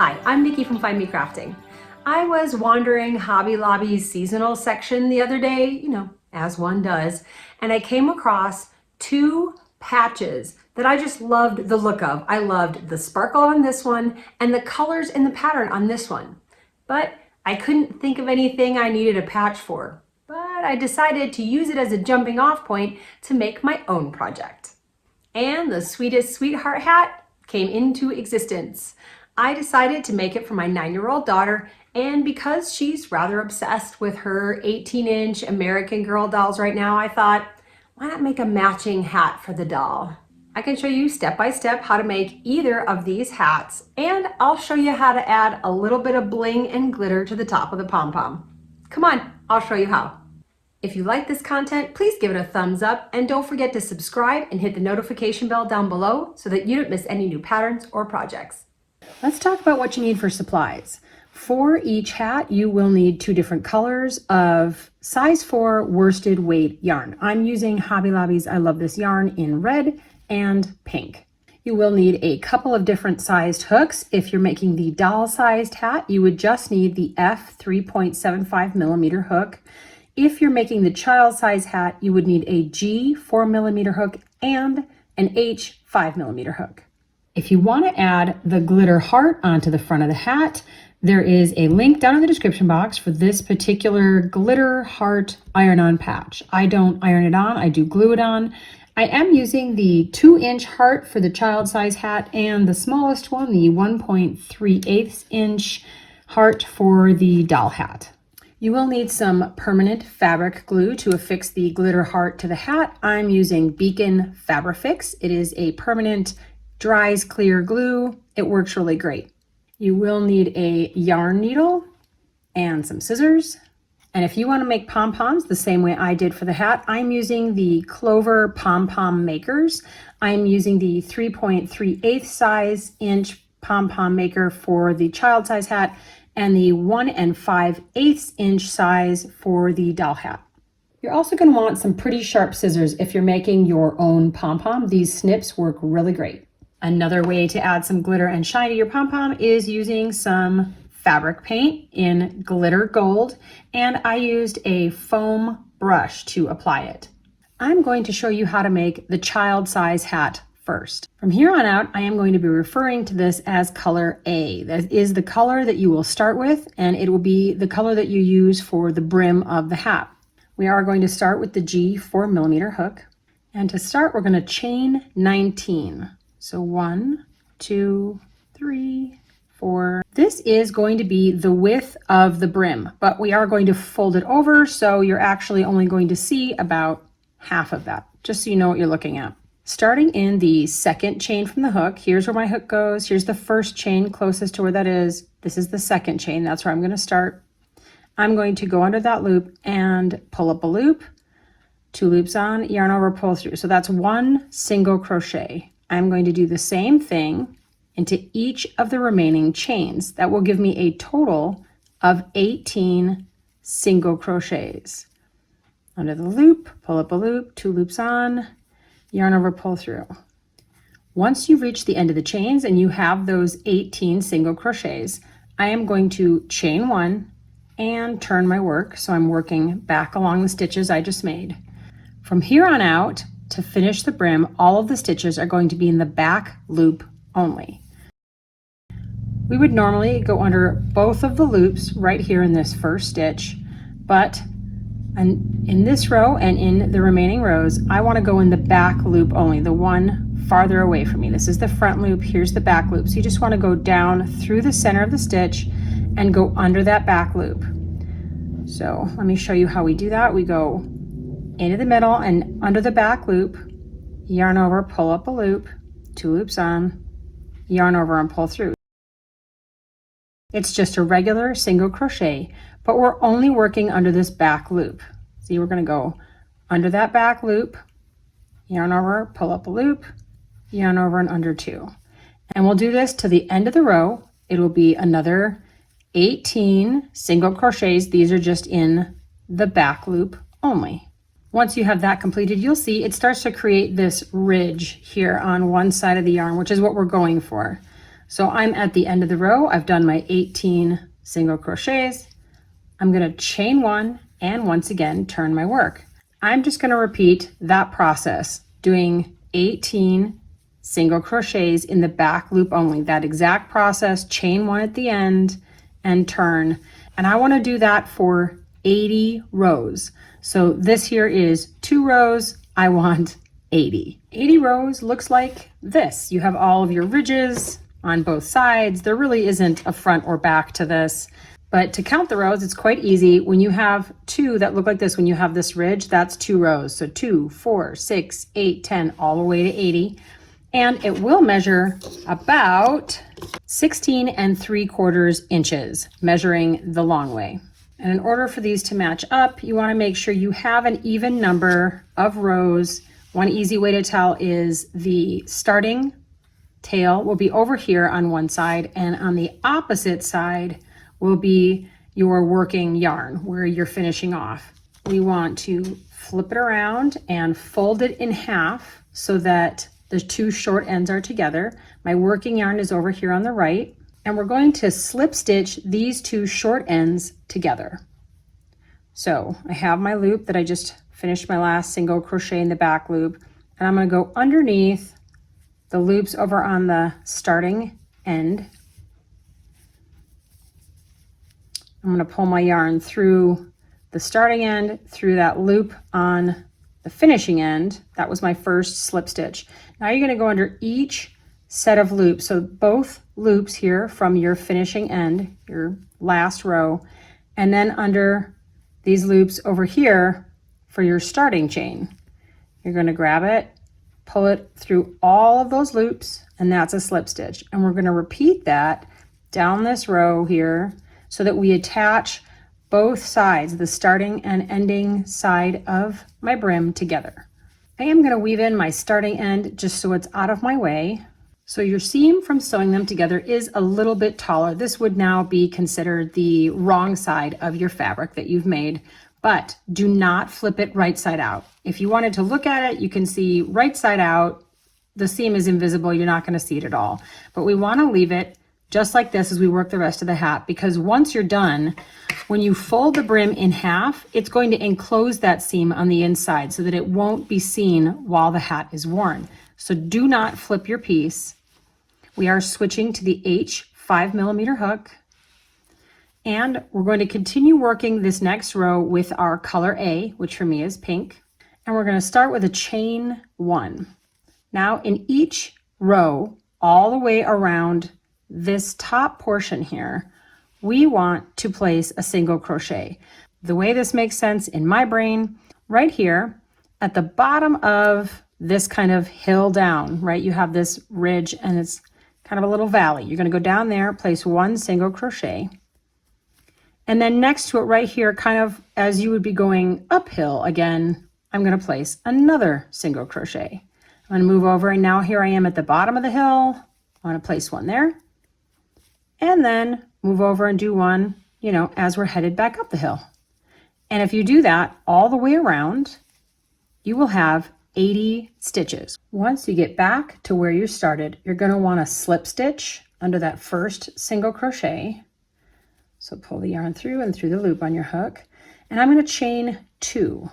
Hi, I'm Nikki from Find Me Crafting. I was wandering Hobby Lobby's seasonal section the other day, as one does, and I came across two patches that I just loved the look of. I loved the sparkle on this one and the colors in the pattern on this one. But I couldn't think of anything I needed a patch for. But I decided to use it as a jumping off point to make my own project. And the Sweetest Sweetheart Hat came into existence. I decided to make it for my 9-year-old daughter, and because she's rather obsessed with her 18-inch American Girl dolls right now, I thought, why not make a matching hat for the doll? I can show you step by step how to make either of these hats, and I'll show you how to add a little bit of bling and glitter to the top of the pom-pom. Come on, I'll show you how. If you like this content, please give it a thumbs up, and don't forget to subscribe and hit the notification bell down below so that you don't miss any new patterns or projects. Let's talk about what you need for supplies. For each hat, you will need 2 different colors of size 4 worsted weight yarn. I'm using Hobby Lobby's I Love This Yarn in red and pink. You will need a couple of different sized hooks. If you're making the doll sized hat, you would just need the F 3.75 millimeter hook. If you're making the child size hat, you would need a G 4 millimeter hook and an H 5 millimeter hook. If you want to add the glitter heart onto the front of the hat, there is a link down in the description box for this particular glitter heart iron-on patch. I don't iron it on, I do glue it on. I am using the 2-inch heart for the child size hat and the smallest one, the 1.3 inch heart for the doll hat. You will need some permanent fabric glue to affix the glitter heart to the hat. I'm using Beacon Fabrifix. It is a permanent dries clear glue. It works really great. You will need a yarn needle and some scissors. And if you want to make pom-poms the same way I did for the hat, I'm using the Clover pom-pom makers. I'm using the 3.3 size inch pom-pom maker for the child size hat and the 1 5/8 inch size for the doll hat. You're also going to want some pretty sharp scissors if you're making your own pom-pom. These snips work really great. Another way to add some glitter and shine to your pom-pom is using some fabric paint in glitter gold, and I used a foam brush to apply it. I'm going to show you how to make the child size hat first. From here on out, I am going to be referring to this as color A. That is the color that you will start with, and it will be the color that you use for the brim of the hat. We are going to start with the G 4 millimeter hook, and to start, we're going to chain 19. So 1, 2, 3, 4. This is going to be the width of the brim, but we are going to fold it over, so you're actually only going to see about half of that, just so you know what you're looking at. Starting in the second chain from the hook, here's where my hook goes. Here's the first chain closest to where that is. This is the second chain. That's where I'm going to start. I'm going to go under that loop and pull up a loop, 2 loops on, yarn over, pull through. So that's 1 single crochet. I'm going to do the same thing into each of the remaining chains. That will give me a total of 18 single crochets. Under the loop, pull up a loop, 2 loops on, yarn over, pull through. Once you reach the end of the chains and you have those 18 single crochets, I am going to chain 1 and turn my work. So I'm working back along the stitches I just made. From here on out, to finish the brim, all of the stitches are going to be in the back loop only. We would normally go under both of the loops right here in this first stitch, but in this row and in the remaining rows, I want to go in the back loop only, the one farther away from me. This is the front loop, here's the back loop. So you just want to go down through the center of the stitch and go under that back loop. So let me show you how we do that. We go into the middle and under the back loop, yarn over, pull up a loop, 2 loops on, yarn over and pull through. It's just a regular single crochet, but we're only working under this back loop. See, we're going to go under that back loop, yarn over, pull up a loop, yarn over and under 2. And we'll do this to the end of the row. It will be another 18 single crochets. These are just in the back loop only. Once you have that completed, you'll see it starts to create this ridge here on one side of the yarn, which is what we're going for. So I'm at the end of the row. I've done my 18 single crochets. I'm going to chain one and once again turn my work. I'm just going to repeat that process, doing 18 single crochets in the back loop only. That exact process, chain one at the end and turn. And I want to do that for 80 rows. So this here is 2 rows. I want 80. 80 rows looks like this. You have all of your ridges on both sides. There really isn't a front or back to this. But to count the rows, it's quite easy. When you have 2 that look like this, when you have this ridge, that's 2 rows. So 2, 4, 6, 8, 10, all the way to 80. And it will measure about 16 3/4 inches, measuring the long way. And in order for these to match up, you want to make sure you have an even number of rows. One easy way to tell is the starting tail will be over here on one side, and on the opposite side will be your working yarn where you're finishing off. We want to flip it around and fold it in half so that the 2 short ends are together. My working yarn is over here on the right, and we're going to slip stitch these 2 short ends together. So I have my loop that I just finished my last single crochet in the back loop, and I'm going to go underneath the loops over on the starting end. I'm going to pull my yarn through the starting end, through that loop on the finishing end. That was my first slip stitch. Now you're going to go under each set of loops. So both loops here from your finishing end, your last row, and then under these loops over here for your starting chain. You're going to grab it, pull it through all of those loops, and that's a slip stitch. And we're going to repeat that down this row here so that we attach both sides, the starting and ending side of my brim together. I am going to weave in my starting end just so it's out of my way. So your seam from sewing them together is a little bit taller. This would now be considered the wrong side of your fabric that you've made, but do not flip it right side out. If you wanted to look at it, you can see right side out, the seam is invisible, you're not going to see it at all. But we want to leave it just like this as we work the rest of the hat, because once you're done, when you fold the brim in half, it's going to enclose that seam on the inside so that it won't be seen while the hat is worn. So do not flip your piece. We are switching to the H 5mm hook, and we're going to continue working this next row with our color A, which for me is pink, and we're going to start with a chain 1. Now in each row, all the way around this top portion here, we want to place a single crochet. The way this makes sense in my brain, right here at the bottom of this kind of hill down, right? You have this ridge and it's kind of a little valley. You're going to go down there, place 1 single crochet. And then next to it right here, kind of as you would be going uphill again, I'm going to place another single crochet. I'm going to move over, and now here I am at the bottom of the hill. I want to place 1 there. And then move over and do 1, as we're headed back up the hill. And if you do that all the way around, you will have 80 stitches. Once you get back to where you started, you're going to want to slip stitch under that first single crochet. So pull the yarn through and through the loop on your hook. And I'm going to chain 2.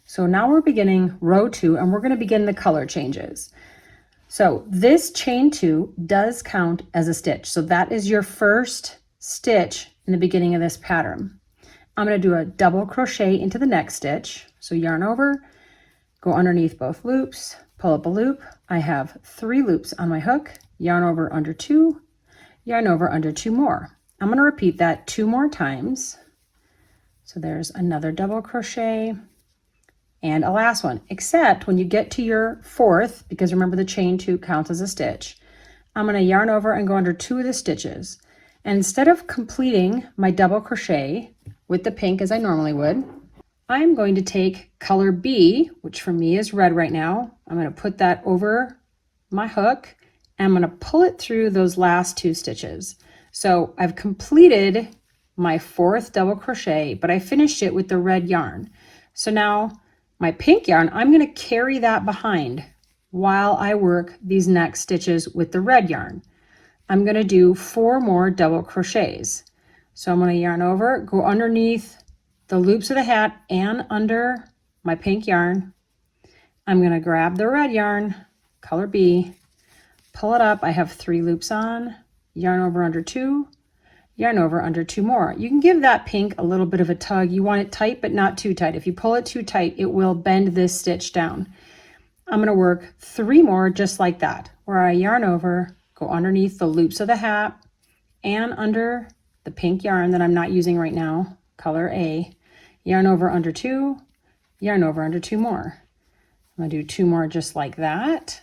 So now we're beginning row 2, and we're going to begin the color changes. So this chain 2 does count as a stitch. So that is your first stitch in the beginning of this pattern. I'm going to do a double crochet into the next stitch. So yarn over, go underneath both loops, pull up a loop. I have 3 loops on my hook, yarn over under 2, yarn over under 2 more. I'm going to repeat that 2 more times. So there's another double crochet and a last one, except when you get to your 4th, because remember the chain 2 counts as a stitch, I'm going to yarn over and go under 2 of the stitches. And instead of completing my double crochet with the pink as I normally would, I'm going to take color B, which for me is red right now. I'm going to put that over my hook, and I'm going to pull it through those last 2 stitches. So I've completed my 4th double crochet, but I finished it with the red yarn. So now my pink yarn, I'm going to carry that behind while I work these next stitches with the red yarn. I'm going to do 4 more double crochets. So I'm going to yarn over, go underneath the loops of the hat and under my pink yarn. I'm going to grab the red yarn, color B, pull it up. I have 3 loops on, yarn over under 2, yarn over under 2 more. You can give that pink a little bit of a tug. You want it tight, but not too tight. If you pull it too tight, it will bend this stitch down. I'm going to work 3 more just like that, where I yarn over, go underneath the loops of the hat and under the pink yarn that I'm not using right now, color A, yarn over under 2, yarn over under 2 more. I'm going to do 2 more just like that,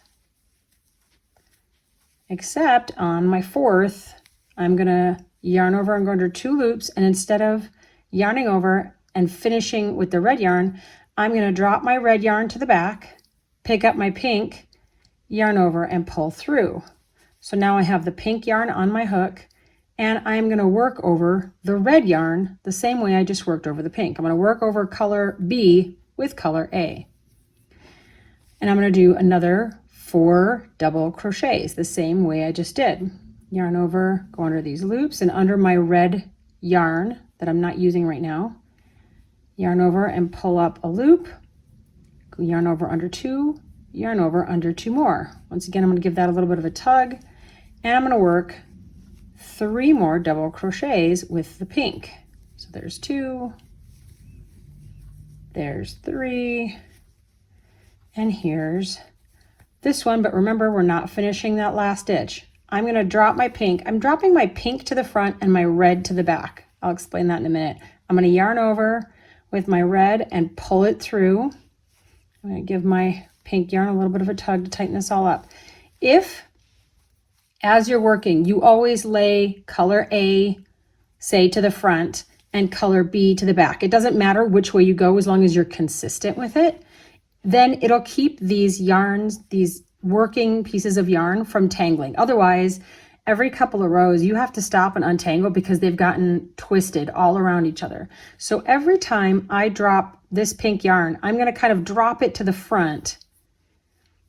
except on my 4th, I'm going to yarn over and go under 2 loops, and instead of yarning over and finishing with the red yarn, I'm going to drop my red yarn to the back, pick up my pink, yarn over and pull through. So now I have the pink yarn on my hook, and I'm going to work over the red yarn the same way I just worked over the pink. I'm going to work over color B with color A. And I'm going to do another 4 double crochets the same way I just did. Yarn over, go under these loops, and under my red yarn that I'm not using right now, yarn over and pull up a loop, go yarn over under 2, yarn over under 2 more. Once again, I'm going to give that a little bit of a tug, and I'm going to work 3 more double crochets with the pink. So there's 2, there's 3, and here's this one, but remember, we're not finishing that last stitch. I'm going to drop my pink. I'm dropping my pink to the front and my red to the back. I'll explain that in a minute. I'm going to yarn over with my red and pull it through. I'm going to give my pink yarn a little bit of a tug to tighten this all up. If, as you're working, you always lay color A, say, to the front and color B to the back, it doesn't matter which way you go as long as you're consistent with it, then it'll keep these yarns, these working pieces of yarn, from tangling. Otherwise, every couple of rows you have to stop and untangle because they've gotten twisted all around each other. So every time I drop this pink yarn, I'm going to kind of drop it to the front,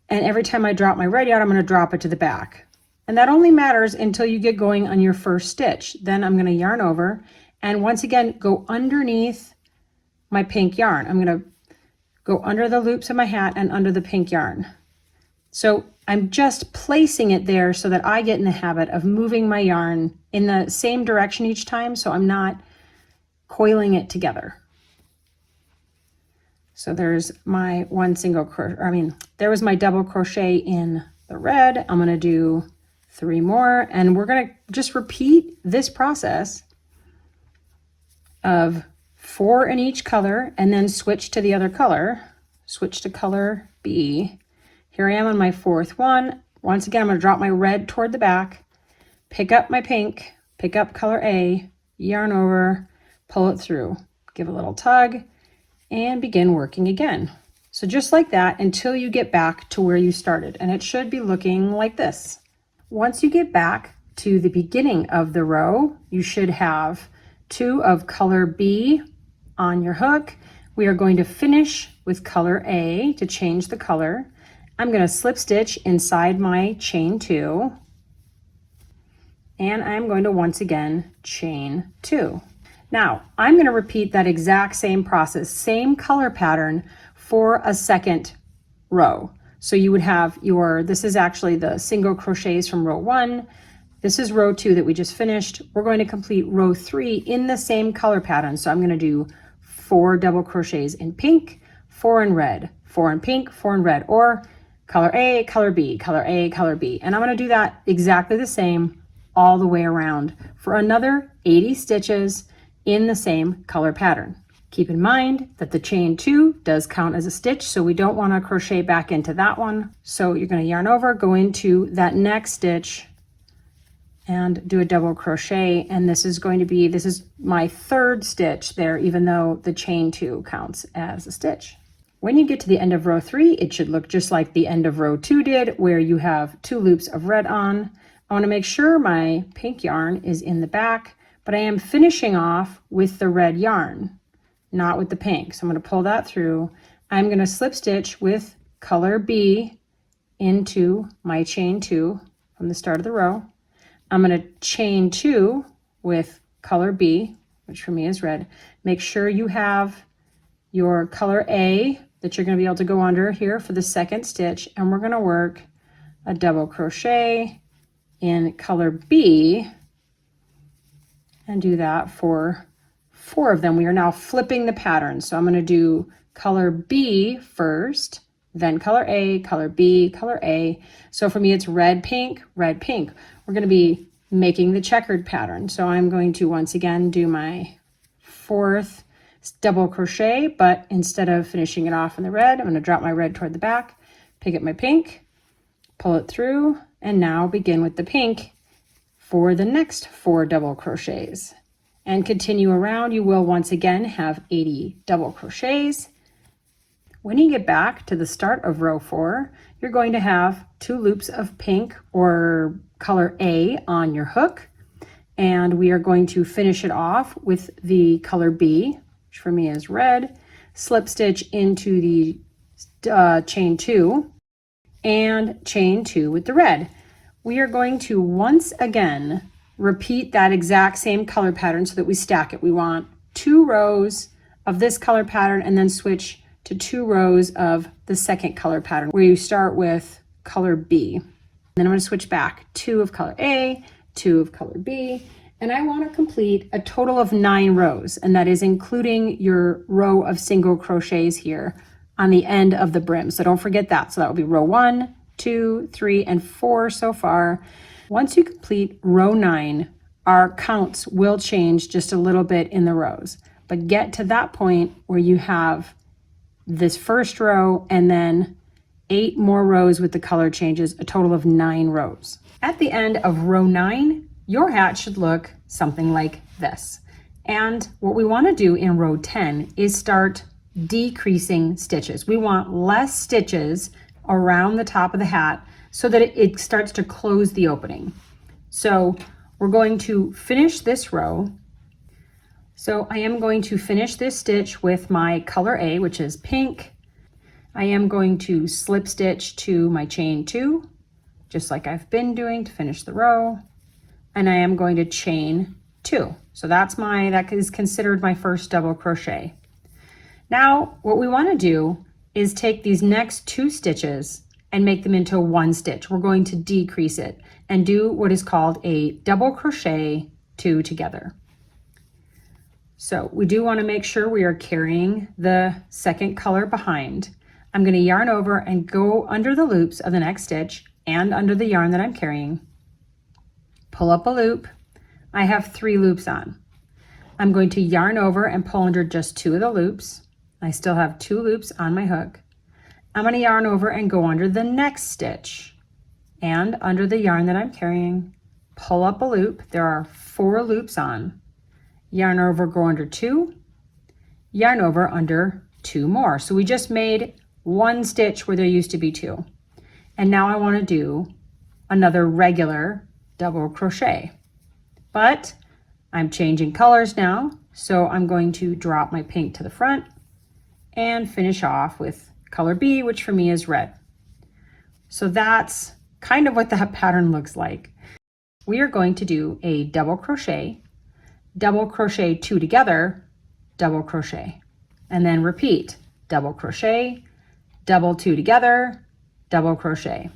and every time I drop my red yarn, I'm going to drop it to the back. And that only matters until you get going on your first stitch. Then I'm going to yarn over and once again go underneath my pink yarn. I'm going to go under the loops of my hat and under the pink yarn. So I'm just placing it there so that I get in the habit of moving my yarn in the same direction each time, so I'm not coiling it together. So there's my one single crochet, there was my double crochet in the red. I'm going to do 3 more, and we're going to just repeat this process of 4 in each color and then switch to the other color, switch to color B. Here I am on my 4th one. Once again, I'm going to drop my red toward the back, pick up my pink, pick up color A, yarn over, pull it through, give a little tug, and begin working again. So just like that until you get back to where you started, and it should be looking like this. Once you get back to the beginning of the row, you should have 2 of color B on your hook. We are going to finish with color A to change the color. I'm going to slip stitch inside my chain 2, and I'm going to once again chain 2. Now I'm going to repeat that exact same process, same color pattern for a second row. So you would have this is actually the single crochets from row 1. This is row 2 that we just finished. We're going to complete row 3 in the same color pattern. So I'm going to do 4 double crochets in pink, 4 in red, 4 in pink, 4 in red, or color A, color B, color A, color B. And I'm going to do that exactly the same all the way around for another 80 stitches in the same color pattern. Keep in mind that the chain 2 does count as a stitch, so we don't want to crochet back into that one. So you're going to yarn over, go into that next stitch and do a double crochet, and this is my 3rd stitch there, even though the chain 2 counts as a stitch. When you get to the end of row 3, it should look just like the end of row 2 did, where you have 2 loops of red on. I want to make sure my pink yarn is in the back, but I am finishing off with the red yarn, not with the pink. So I'm going to pull that through. I'm going to slip stitch with color B into my chain 2 from the start of the row. I'm going to chain 2 with color B, which for me is red. Make sure you have your color A that you're going to be able to go under here for the second stitch, and we're going to work a double crochet in color B and do that for 4 of them. We are now flipping the pattern. So I'm going to do color B first, then color A, color B, color A. So for me, it's red, pink, red, pink. We're going to be making the checkered pattern. So I'm going to once again do my 4th double crochet, but instead of finishing it off in the red, I'm going to drop my red toward the back, pick up my pink, pull it through, and now begin with the pink for the next 4 double crochets. And continue around. You will once again have 80 double crochets. When you get back to the start of row 4, you're going to have 2 loops of pink or color A on your hook, and we are going to finish it off with the color B, which for me is red, slip stitch into the chain 2 and chain 2 with the red. We are going to once again repeat that exact same color pattern so that we stack it. We want 2 rows of this color pattern and then switch to 2 rows of the second color pattern where you start with color B. Then I'm going to switch back 2 of color A, 2 of color B, and I want to complete a total of 9 rows, and that is including your row of single crochets here on the end of the brim. So don't forget that. So that will be row 1, 2, 3, and 4 so far. Once you complete row 9, our counts will change just a little bit in the rows, but get to that point where you have this first row and then 8 more rows with the color changes, a total of 9 rows. At the end of row 9, your hat should look something like this. And what we want to do in row 10 is start decreasing stitches. We want less stitches around the top of the hat so that it starts to close the opening. So we're going to finish this row. So I am going to finish this stitch with my color A, which is pink. I am going to slip stitch to my chain 2, just like I've been doing to finish the row. And I am going to chain 2. So that is considered my first double crochet. Now, what we want to do is take these next 2 stitches and make them into 1 stitch. We're going to decrease it and do what is called a double crochet 2 together. So we do want to make sure we are carrying the second color behind. I'm going to yarn over and go under the loops of the next stitch and under the yarn that I'm carrying. Pull up a loop. I have 3 loops on. I'm going to yarn over and pull under just 2 of the loops. I still have 2 loops on my hook. I'm going to yarn over and go under the next stitch and under the yarn that I'm carrying, pull up a loop. There are 4 loops on. Yarn over, go under 2, yarn over under 2 more. So we just made 1 stitch where there used to be 2. And now I want to do another regular double crochet, but I'm changing colors now. So I'm going to drop my pink to the front and finish off with color B, which for me is red. So that's kind of what that pattern looks like. We are going to do a double crochet 2 together, double crochet, and then repeat double crochet, double 2 together, double crochet.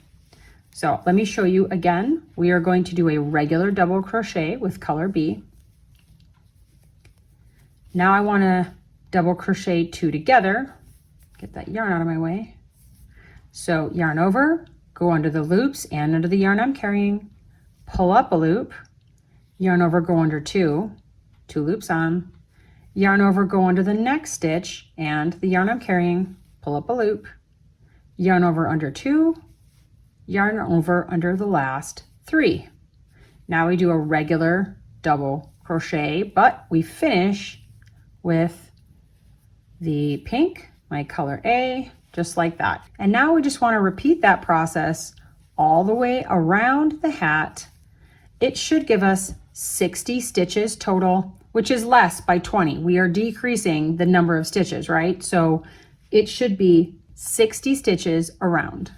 So let me show you again. We are going to do a regular double crochet with color B. Now I want to double crochet 2 together. Get that yarn out of my way. So yarn over, go under the loops and under the yarn I'm carrying, pull up a loop, yarn over, go under 2 loops on, yarn over, go under the next stitch and the yarn I'm carrying, pull up a loop, yarn over under 2, yarn over under the last 3. Now we do a regular double crochet, but we finish with the pink, my color A, just like that. And now we just want to repeat that process all the way around the hat. It should give us 60 stitches total, which is less by 20. We are decreasing the number of stitches, right? So it should be 60 stitches around.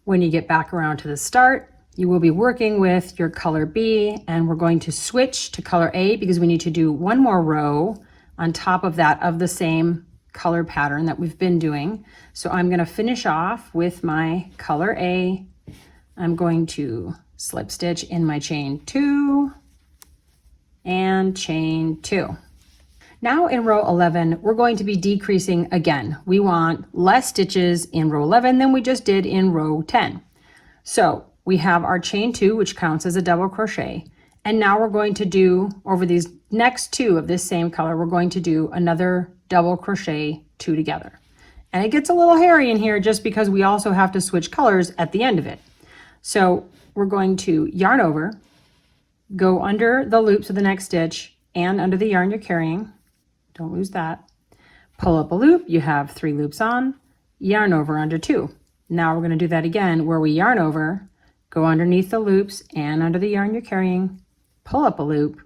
When you get back around to the start, You will be working with your color B, and we're going to switch to color A because we need to do one more row on top of that of the same color pattern that we've been doing. So I'm going to finish off with my color A. I'm going to slip stitch in my chain 2 and chain 2. Now in row 11, we're going to be decreasing again. We want less stitches in row 11 than we just did in row 10. So we have our chain 2, which counts as a double crochet. And now we're going to do, over these next 2 of this same color, we're going to do another double crochet 2 together. And it gets a little hairy in here just because we also have to switch colors at the end of it. So we're going to yarn over, go under the loops of the next stitch and under the yarn you're carrying. Don't lose that. Pull up a loop, you have 3 loops on, yarn over under 2. Now we're going to do that again where we yarn over, go underneath the loops and under the yarn you're carrying, pull up a loop,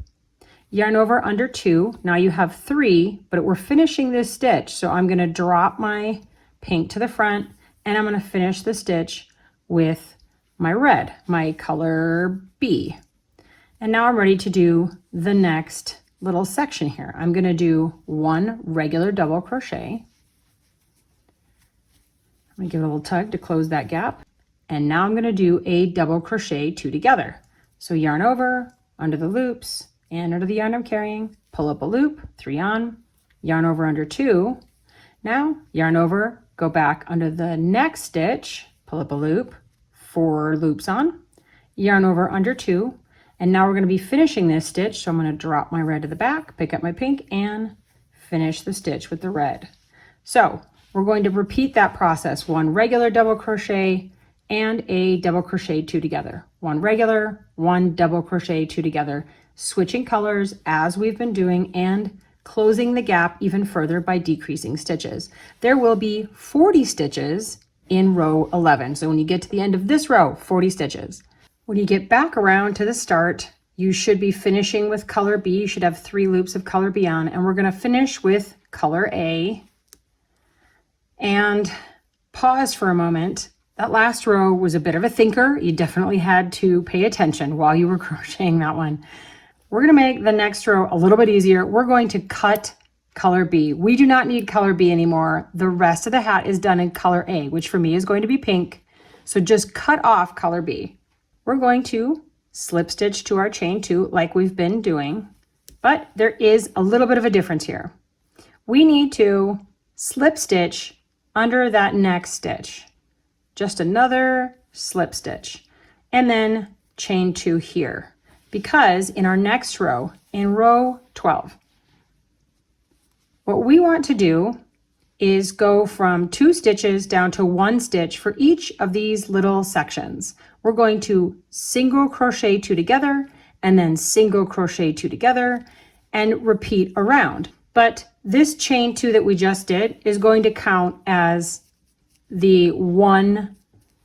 yarn over under 2. Now you have 3, but we're finishing this stitch. So I'm going to drop my pink to the front and I'm going to finish the stitch with my red, my color B. And now I'm ready to do the next little section here. I'm going to do 1 regular double crochet. I'm going to give it a little tug to close that gap. And now I'm going to do a double crochet 2 together. So yarn over, under the loops, and under the yarn I'm carrying, pull up a loop, 3 on, yarn over under 2. Now yarn over, go back under the next stitch, pull up a loop, 4 loops on, yarn over under 2. And now we're going to be finishing this stitch. So I'm going to drop my red to the back, pick up my pink, and finish the stitch with the red. So we're going to repeat that process, 1 regular double crochet and a double crochet 2 together. 1 regular, 1 double crochet 2 together, switching colors as we've been doing and closing the gap even further by decreasing stitches. There will be 40 stitches in row 11. So when you get to the end of this row, 40 stitches. When you get back around to the start, you should be finishing with color B. You should have 3 loops of color B on, and we're going to finish with color A. And pause for a moment. That last row was a bit of a thinker. You definitely had to pay attention while you were crocheting that one. We're going to make the next row a little bit easier. We're going to cut color B. We do not need color B anymore. The rest of the hat is done in color A, which for me is going to be pink. So just cut off color B. We're going to slip stitch to our chain 2 like we've been doing, but there is a little bit of a difference here. We need to slip stitch under that next stitch, just another slip stitch, and then chain 2 here, because in our next row, in row 12, what we want to do is go from 2 stitches down to 1 stitch for each of these little sections. We're going to single crochet 2 together and then single crochet 2 together and repeat around. But this chain 2 that we just did is going to count as the 1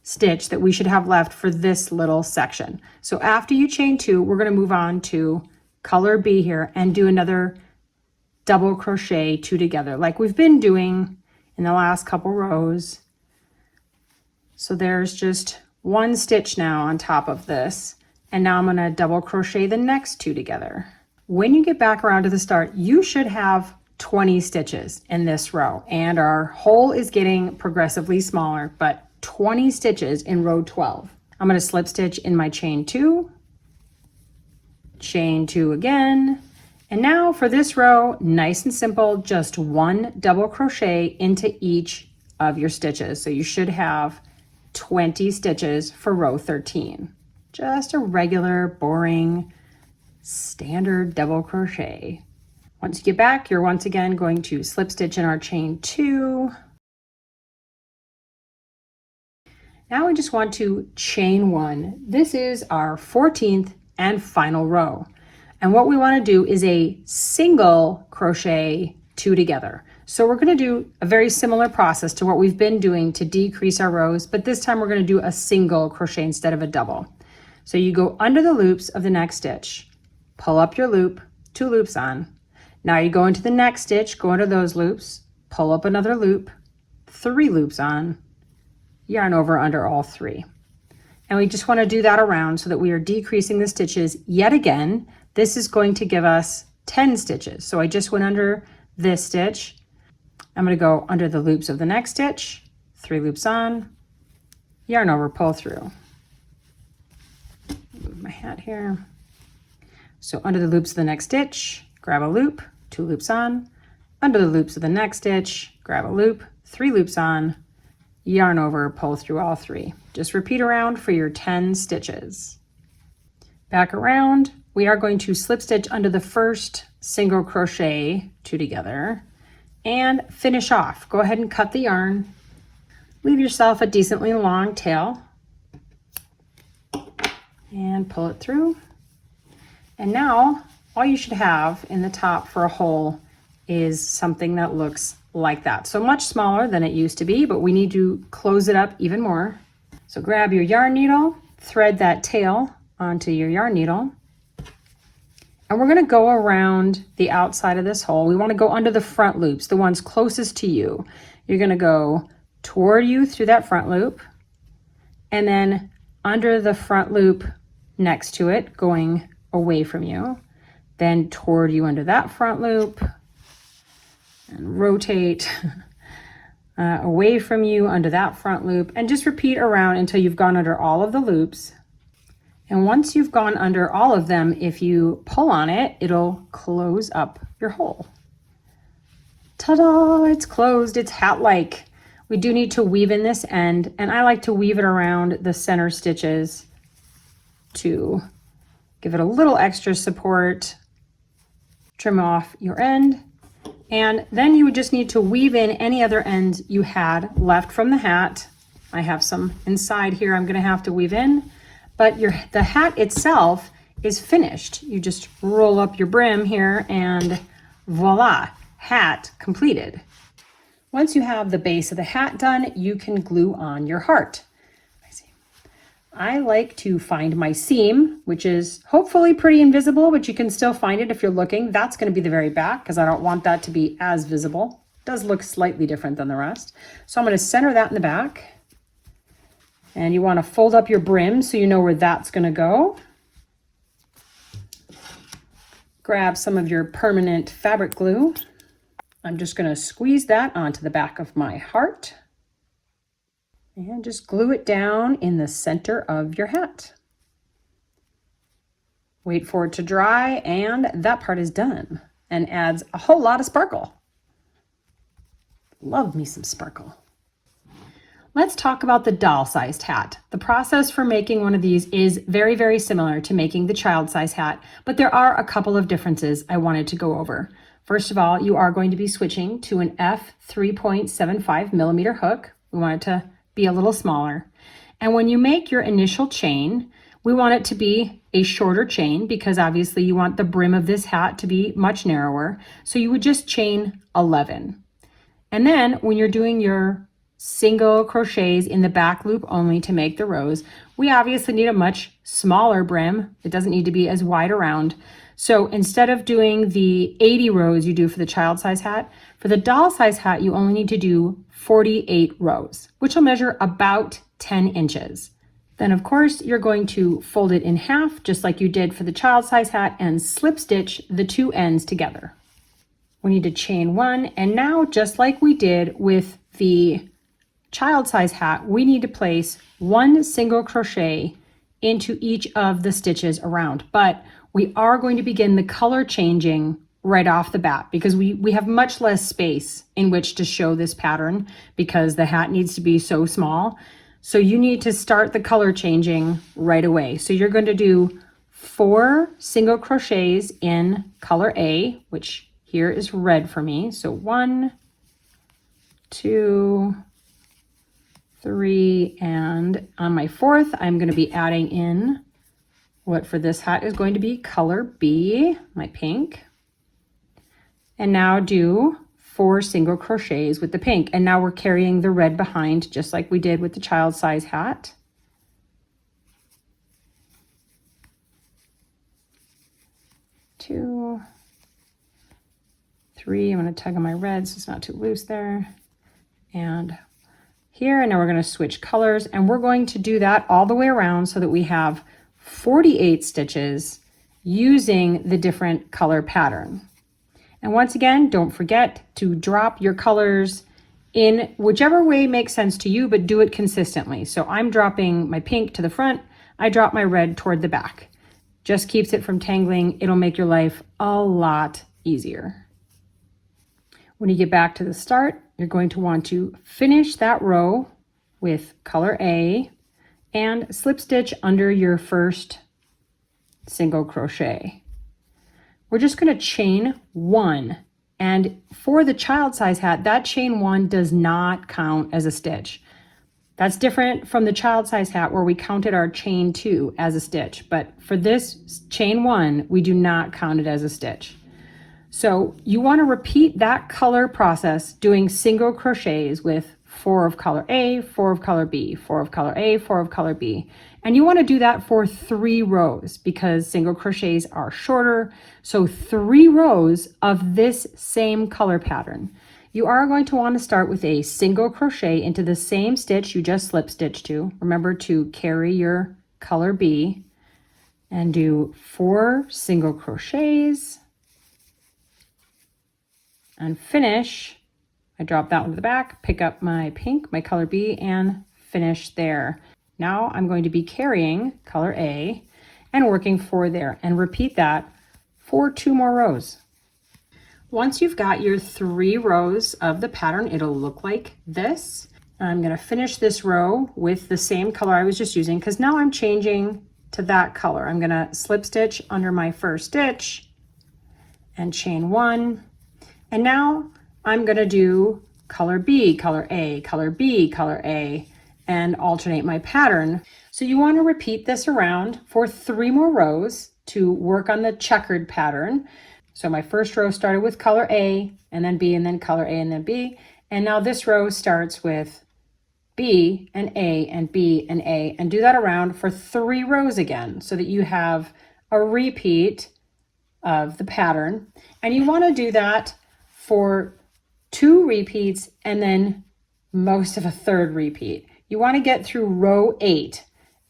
stitch that we should have left for this little section. So after you chain 2, we're going to move on to color B here and do another double crochet 2 together like we've been doing in the last couple rows. So there's just 1 stitch now on top of this, and now I'm going to double crochet the next 2 together. When you get back around to the start, you should have 20 stitches in this row, and our hole is getting progressively smaller, but 20 stitches in row 12. I'm going to slip stitch in my chain 2, chain 2 again, and now for this row, nice and simple, just 1 double crochet into each of your stitches. So you should have 20 stitches for row 13. Just a regular, boring, standard double crochet. Once you get back, you're once again going to slip stitch in our chain 2. Now we just want to chain 1. This is our 14th and final row. And what we want to do is a single crochet 2 together. So we're going to do a very similar process to what we've been doing to decrease our rows, but this time we're going to do a single crochet instead of a double. So you go under the loops of the next stitch, pull up your loop, 2 loops on. Now you go into the next stitch, go under those loops, pull up another loop, 3 loops on, yarn over under all 3. And we just want to do that around so that we are decreasing the stitches yet again. This is going to give us 10 stitches. So I just went under this stitch. I'm going to go under the loops of the next stitch, 3 loops on, yarn over, pull through. Move my hat here. So under the loops of the next stitch, grab a loop, 2 loops on, under the loops of the next stitch, grab a loop, 3 loops on, yarn over, pull through all 3. Just repeat around for your 10 stitches. Back around, we are going to slip stitch under the first single crochet, 2 together, and finish off. Go ahead and cut the yarn. Leave yourself a decently long tail and pull it through. And now all you should have in the top for a hole is something that looks like that. So much smaller than it used to be, but we need to close it up even more. So grab your yarn needle, thread that tail onto your yarn needle, and we're going to go around the outside of this hole. We want to go under the front loops, the ones closest to you. You're going to go toward you through that front loop, and then under the front loop next to it, going away from you, then toward you under that front loop, and rotate away from you under that front loop, and just repeat around until you've gone under all of the loops. And once you've gone under all of them, if you pull on it, it'll close up your hole. Ta-da! It's closed. It's hat-like. We do need to weave in this end, and I like to weave it around the center stitches to give it a little extra support. Trim off your end, and then you would just need to weave in any other ends you had left from the hat. I have some inside here I'm going to have to weave in, but the hat itself is finished. You just roll up your brim here and voila, hat completed. Once you have the base of the hat done, you can glue on your heart. I like to find my seam, which is hopefully pretty invisible, but you can still find it if you're looking. That's going to be the very back because I don't want that to be as visible. It does look slightly different than the rest. So I'm going to center that in the back. And you want to fold up your brim so you know where that's going to go. Grab some of your permanent fabric glue. I'm just going to squeeze that onto the back of my heart. And just glue it down in the center of your hat. Wait for it to dry, and that part is done and adds a whole lot of sparkle. Love me some sparkle. Let's talk about the doll-sized hat. The process for making one of these is very, very similar to making the child-size hat, but there are a couple of differences I wanted to go over. First of all, you are going to be switching to an f3.75 millimeter hook. We want it to be a little smaller. And when you make your initial chain, we want it to be a shorter chain because obviously you want the brim of this hat to be much narrower. So you would just chain 11. And then when you're doing your single crochets in the back loop only to make the rows, we obviously need a much smaller brim. It doesn't need to be as wide around. So instead of doing the 80 rows you do for the child size hat, for the doll size hat, you only need to do 48 rows, which will measure about 10 inches. Then of course, you're going to fold it in half, just like you did for the child size hat, and slip stitch the 2 ends together. We need to chain 1, and now just like we did with the child size hat, we need to place 1 single crochet into each of the stitches around, but we are going to begin the color changing right off the bat because we have much less space in which to show this pattern because the hat needs to be so small. So you need to start the color changing right away. So you're going to do 4 single crochets in color A, which here is red for me. So 1, 2, 3, and on my 4th, I'm going to be adding in what for this hat is going to be color B, my pink. And now do 4 single crochets with the pink. And now we're carrying the red behind just like we did with the child size hat. Two, 3, I'm going to tug on my red so it's not too loose there. And here, and now we're going to switch colors, and we're going to do that all the way around so that we have 48 stitches using the different color pattern. And once again, don't forget to drop your colors in whichever way makes sense to you, but do it consistently. So I'm dropping my pink to the front, I drop my red toward the back. Just keeps it from tangling. It'll make your life a lot easier. When you get back to the start, you're going to want to finish that row with color A and slip stitch under your first single crochet. We're just going to chain 1, and for the child size hat, that chain 1 does not count as a stitch. That's different from the child size hat where we counted our chain 2 as a stitch, but for this chain 1, we do not count it as a stitch. So you want to repeat that color process doing single crochets with 4 of color A, 4 of color B, 4 of color A, 4 of color B. And you want to do that for 3 rows because single crochets are shorter. So 3 rows of this same color pattern. You are going to want to start with a single crochet into the same stitch you just slip stitched to. Remember to carry your color B and do 4 single crochets and finish. I drop that one to the back, pick up my pink, my color B, and finish there. Now I'm going to be carrying color A and working for there, and repeat that for 2 more rows. Once you've got your 3 rows of the pattern, it'll look like this. I'm going to finish this row with the same color I was just using because now I'm changing to that color. I'm going to slip stitch under my first stitch and chain 1. And now I'm going to do color B, color A, color B, color A, and alternate my pattern. So you want to repeat this around for 3 more rows to work on the checkered pattern. So my first row started with color A, and then B, and then color A, and then B. And now this row starts with B and A and B and A, and do that around for 3 rows again so that you have a repeat of the pattern. And you want to do that for 2 repeats and then most of a 3rd repeat. You want to get through row 8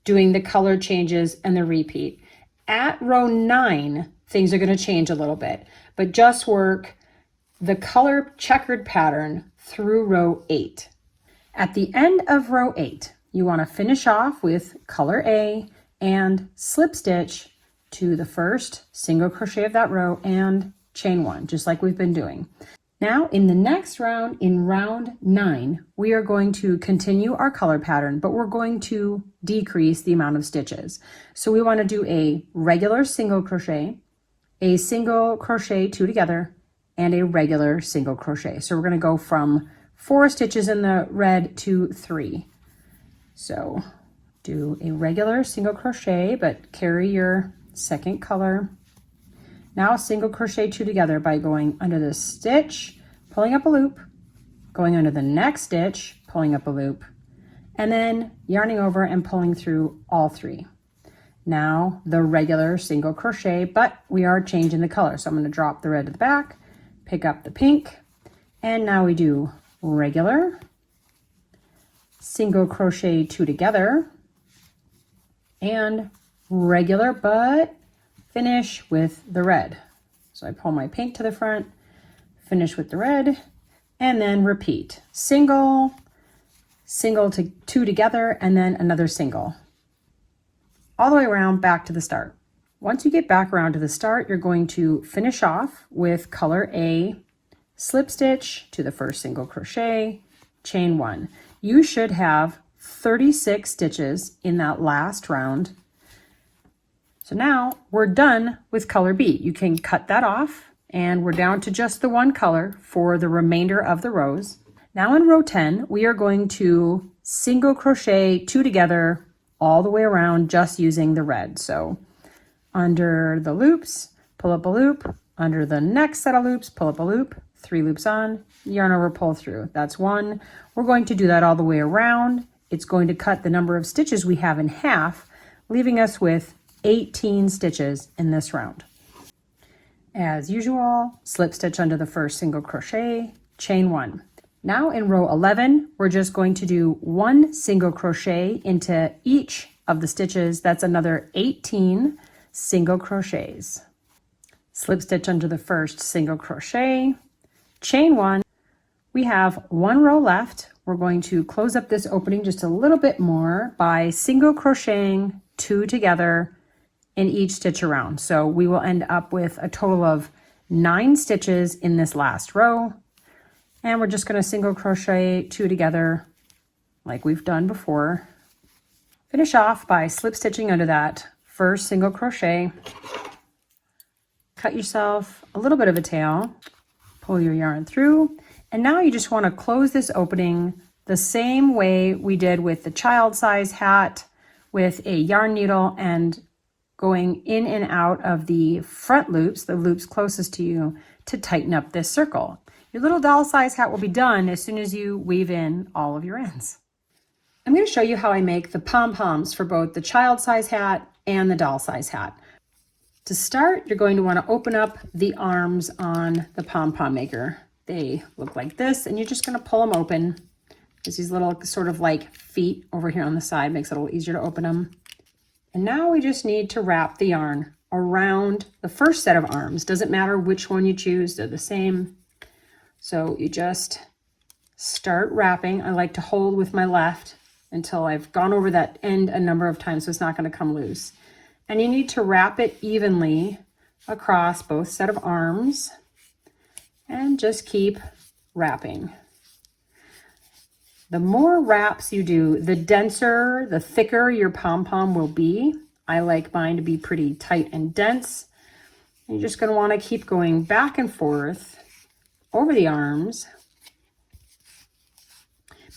doing the color changes and the repeat. At row 9, things are going to change a little bit, but just work the color checkered pattern through row 8. At the end of row 8, you want to finish off with color A and slip stitch to the first single crochet of that row and chain 1, just like we've been doing. Now in the next round, in round 9, we are going to continue our color pattern, but we're going to decrease the amount of stitches. So we want to do a regular single crochet, a single crochet 2 together, and a regular single crochet. So we're going to go from 4 stitches in the red to 3. So do a regular single crochet, but carry your second color. Now single crochet 2 together by going under the stitch, pulling up a loop, going under the next stitch, pulling up a loop, and then yarning over and pulling through all 3. Now the regular single crochet, but we are changing the color. So I'm going to drop the red to the back, pick up the pink, and now we do regular single crochet 2 together and regular, but finish with the red. So I pull my pink to the front, finish with the red, and then repeat. Single, single to 2 together, and then another single. All the way around back to the start. Once you get back around to the start, you're going to finish off with color A, slip stitch to the first single crochet, chain 1. You should have 36 stitches in that last round. So now we're done with color B. You can cut that off and we're down to just the one color for the remainder of the rows. Now in row 10, we are going to single crochet 2 together all the way around just using the red. So under the loops, pull up a loop, under the next set of loops, pull up a loop, 3 loops on, yarn over, pull through. That's 1. We're going to do that all the way around. It's going to cut the number of stitches we have in half, leaving us with 18 stitches in this round. As usual, slip stitch under the first single crochet, chain 1. Now in row 11, we're just going to do 1 single crochet into each of the stitches. That's another 18 single crochets. Slip stitch under the first single crochet, chain 1. We have 1 row left. We're going to close up this opening just a little bit more by single crocheting 2 together in each stitch around. So we will end up with a total of 9 stitches in this last row. And we're just going to single crochet 2 together like we've done before. Finish off by slip stitching under that first single crochet. Cut yourself a little bit of a tail, pull your yarn through, and now you just want to close this opening the same way we did with the child size hat, with a yarn needle and going in and out of the front loops, the loops closest to you, to tighten up this circle. Your little doll size hat will be done as soon as you weave in all of your ends. I'm going to show you how I make the pom-poms for both the child size hat and the doll size hat. To start, you're going to want to open up the arms on the pom-pom maker. They look like this, and you're just going to pull them open. There's these little sort of like feet over here on the side, makes it a little easier to open them. And now we just need to wrap the yarn around the first set of arms. Doesn't matter which one you choose, they're the same. So you just start wrapping. I like to hold with my left until I've gone over that end a number of times so it's not going to come loose. And you need to wrap it evenly across both set of arms and just keep wrapping. The more wraps you do, the denser, the thicker your pom-pom will be. I like mine to be pretty tight and dense. You're just going to want to keep going back and forth over the arms,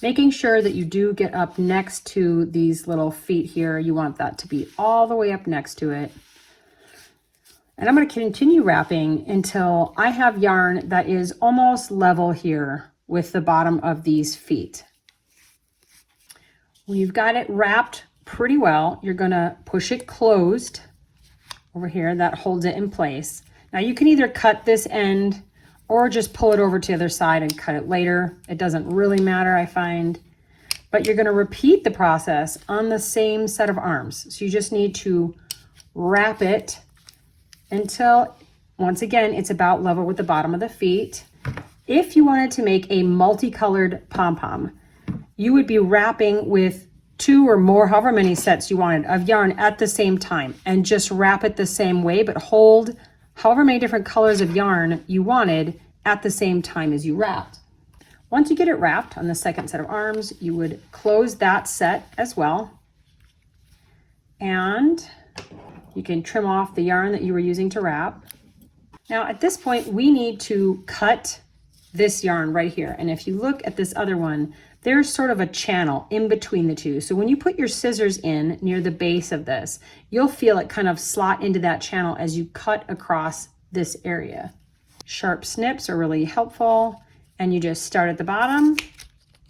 making sure that you do get up next to these little feet here. You want that to be all the way up next to it. And I'm going to continue wrapping until I have yarn that is almost level here with the bottom of these feet. When you've got it wrapped pretty well, you're going to push it closed over here. That holds it in place. Now you can either cut this end or just pull it over to the other side and cut it later. It doesn't really matter, I find. But you're going to repeat the process on the same set of arms. So you just need to wrap it until, once again, it's about level with the bottom of the feet. If you wanted to make a multicolored pom-pom, you would be wrapping with 2 or more, however many sets you wanted of yarn at the same time, and just wrap it the same way, but hold however many different colors of yarn you wanted at the same time as you wrapped. Once you get it wrapped on the second set of arms, you would close that set as well. And you can trim off the yarn that you were using to wrap. Now at this point, we need to cut this yarn right here. And if you look at this other one, there's sort of a channel in between the two. So when you put your scissors in near the base of this, you'll feel it kind of slot into that channel as you cut across this area. Sharp snips are really helpful, and you just start at the bottom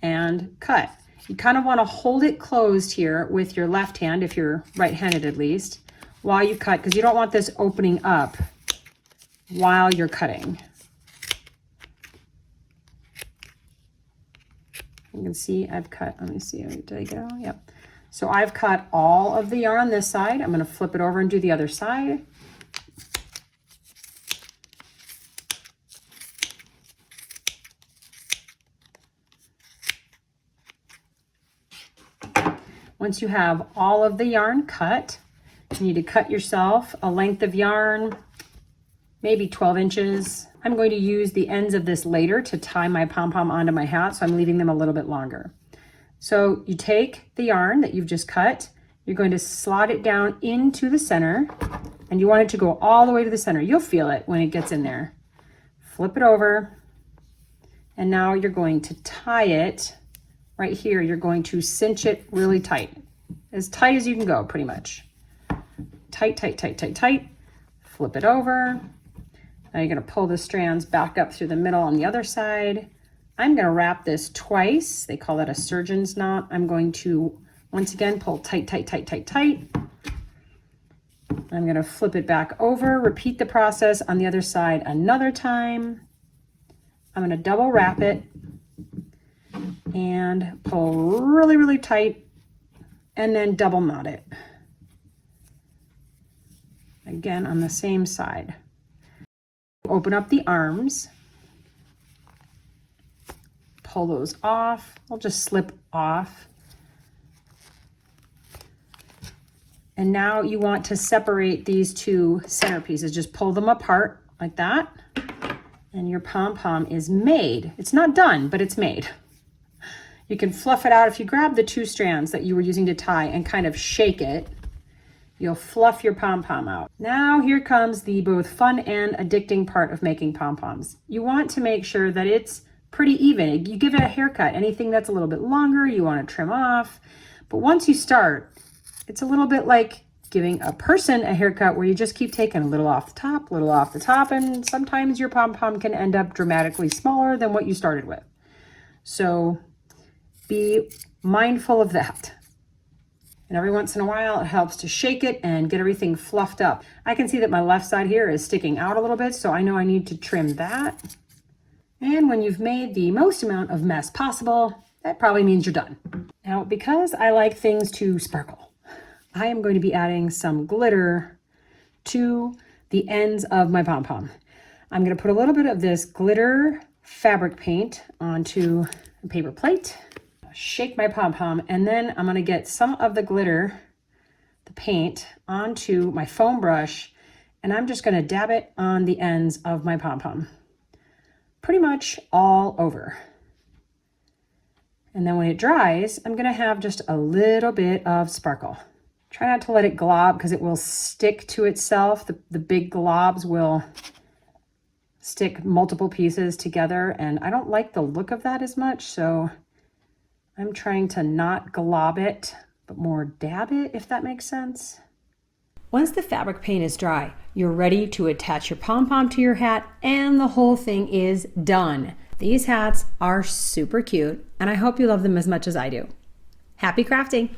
and cut. You kind of want to hold it closed here with your left hand, if you're right-handed at least, while you cut, because you don't want this opening up while you're cutting. You can see I've cut, let me see, did I get it all? Yep. So I've cut all of the yarn on this side. I'm going to flip it over and do the other side. Once you have all of the yarn cut, you need to cut yourself a length of yarn, maybe 12 inches. I'm going to use the ends of this later to tie my pom-pom onto my hat, so I'm leaving them a little bit longer. So you take the yarn that you've just cut, you're going to slot it down into the center, and you want it to go all the way to the center. You'll feel it when it gets in there. Flip it over, and now you're going to tie it right here. You're going to cinch it really tight as you can go, pretty much. Tight, tight, tight, tight, tight. Flip it over. Now you're going to pull the strands back up through the middle on the other side. I'm going to wrap this twice. They call that a surgeon's knot. I'm going to, once again, pull tight, tight, tight, tight, tight. I'm going to flip it back over, repeat the process on the other side another time. I'm going to double wrap it, and pull really, really tight, and then double knot it. Again, on the same side. Open up the arms, pull those off. I'll just slip off. And now you want to separate these two center pieces. Just pull them apart like that, and your pom-pom is made. It's not done, but it's made. You can fluff it out. If you grab the two strands that you were using to tie and kind of shake it, you'll fluff your pom-pom out. Now here comes the both fun and addicting part of making pom-poms. You want to make sure that it's pretty even. You give it a haircut. Anything that's a little bit longer, you want to trim off. But once you start, it's a little bit like giving a person a haircut where you just keep taking a little off the top, and sometimes your pom-pom can end up dramatically smaller than what you started with. So be mindful of that. And every once in a while, it helps to shake it and get everything fluffed up. I can see that my left side here is sticking out a little bit, so I know I need to trim that. And when you've made the most amount of mess possible, that probably means you're done. Now, because I like things to sparkle, I am going to be adding some glitter to the ends of my pom-pom. I'm going to put a little bit of this glitter fabric paint onto a paper plate, shake my pom-pom, and then I'm going to get some of the glitter, the paint, onto my foam brush, and I'm just going to dab it on the ends of my pom-pom, pretty much all over. And then when it dries, I'm going to have just a little bit of sparkle. Try not to let it glob because it will stick to itself. The big globs will stick multiple pieces together, and I don't like the look of that as much, so I'm trying to not glob it, but more dab it, if that makes sense. Once the fabric paint is dry, you're ready to attach your pom-pom to your hat, and the whole thing is done. These hats are super cute, and I hope you love them as much as I do. Happy crafting!